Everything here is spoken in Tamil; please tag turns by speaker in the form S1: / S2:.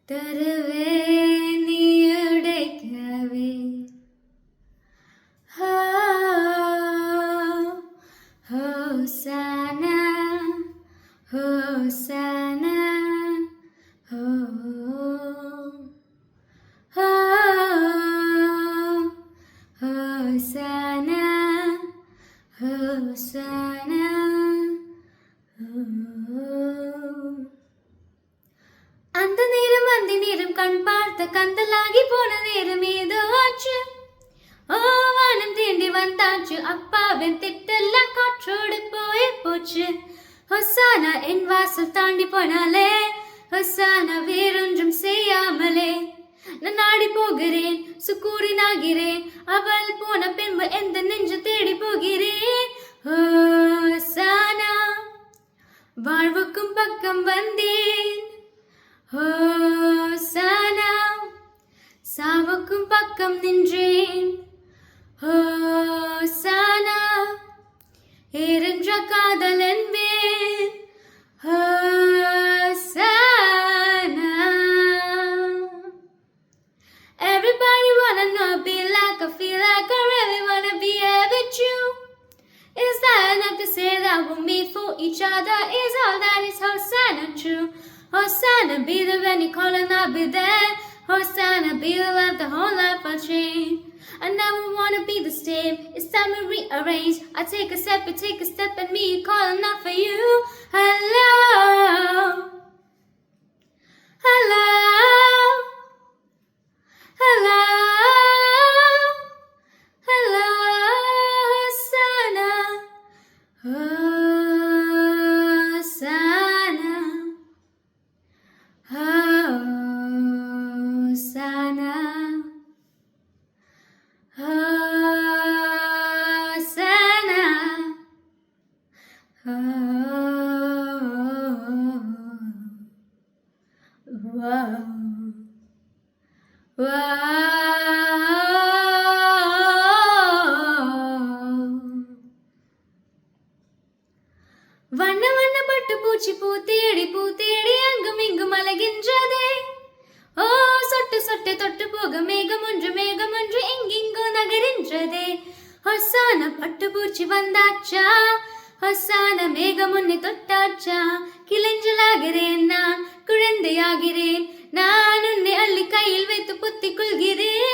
S1: தருவேன் நீ உடைக்கவே. ஹோ ஹோசானா ஹோசானா ஹோ ஹோ ஹோசானா ஹோசானா அந்த நேரம் கண் பார்த்த கந்தலாகி போன நேரம் ஏதோ ஆச்சு. ஓ வானம் தீண்டி வந்தாச்சு, அப்பாவின் திட்டெல்லாம் காற்றோடு போச்சு. ஹொசானா என் வாசல் தாண்டி போனாலே, ஹொசானா வேறொன்றும் செய்யாமலே நான் நாடி போகிறேன், சுக்கூரினாகிறேன். அவள் போன பின்பு எந்த நெஞ்சு தேடி போகிறேன். ஹொசானா வாழ்வுக்கும் பக்கம் வந்தேன். ஹோசானா சாவுக்கும் பக்கம் நின்றேன். ஹோசானா ஏறென்ற காதல் என்பேன். Hosanna everybody wanna know, be like I feel like I really wanna be here with you. Is that enough to say that we'll meet for each other? Is all that is Hosanna true? Hosanna be the when you call and I'll be there. Hosanna be the love, the whole life will change. I never wanna be the same, it's time to rearrange. I take a step, you take a step, and me calling out for you. Hello, hello, hello, hello, Hosanna, Hosanna, Hosanna, Hosanna, வண்ண வண்ண பட்டு பூச்சி பூ தேடி அங்கும் இங்கும் அலைகின்றதே. ஓ சொட்டு சொட்டு தொட்டு போக மேகம் ஒன்று எங்கெங்கோ நகரின்றதே. ஹொசானா பட்டு பூச்சி வந்தாச்சா, ஹொசானா மேகம் உன்னை தொட்டாச்சா. கிளைஞ்சலாகிறேன் நான், குழந்தையாகிறேன் நான், உன்னை அள்ளி கையில் வைத்து புத்திக் கொள்கிறேன்.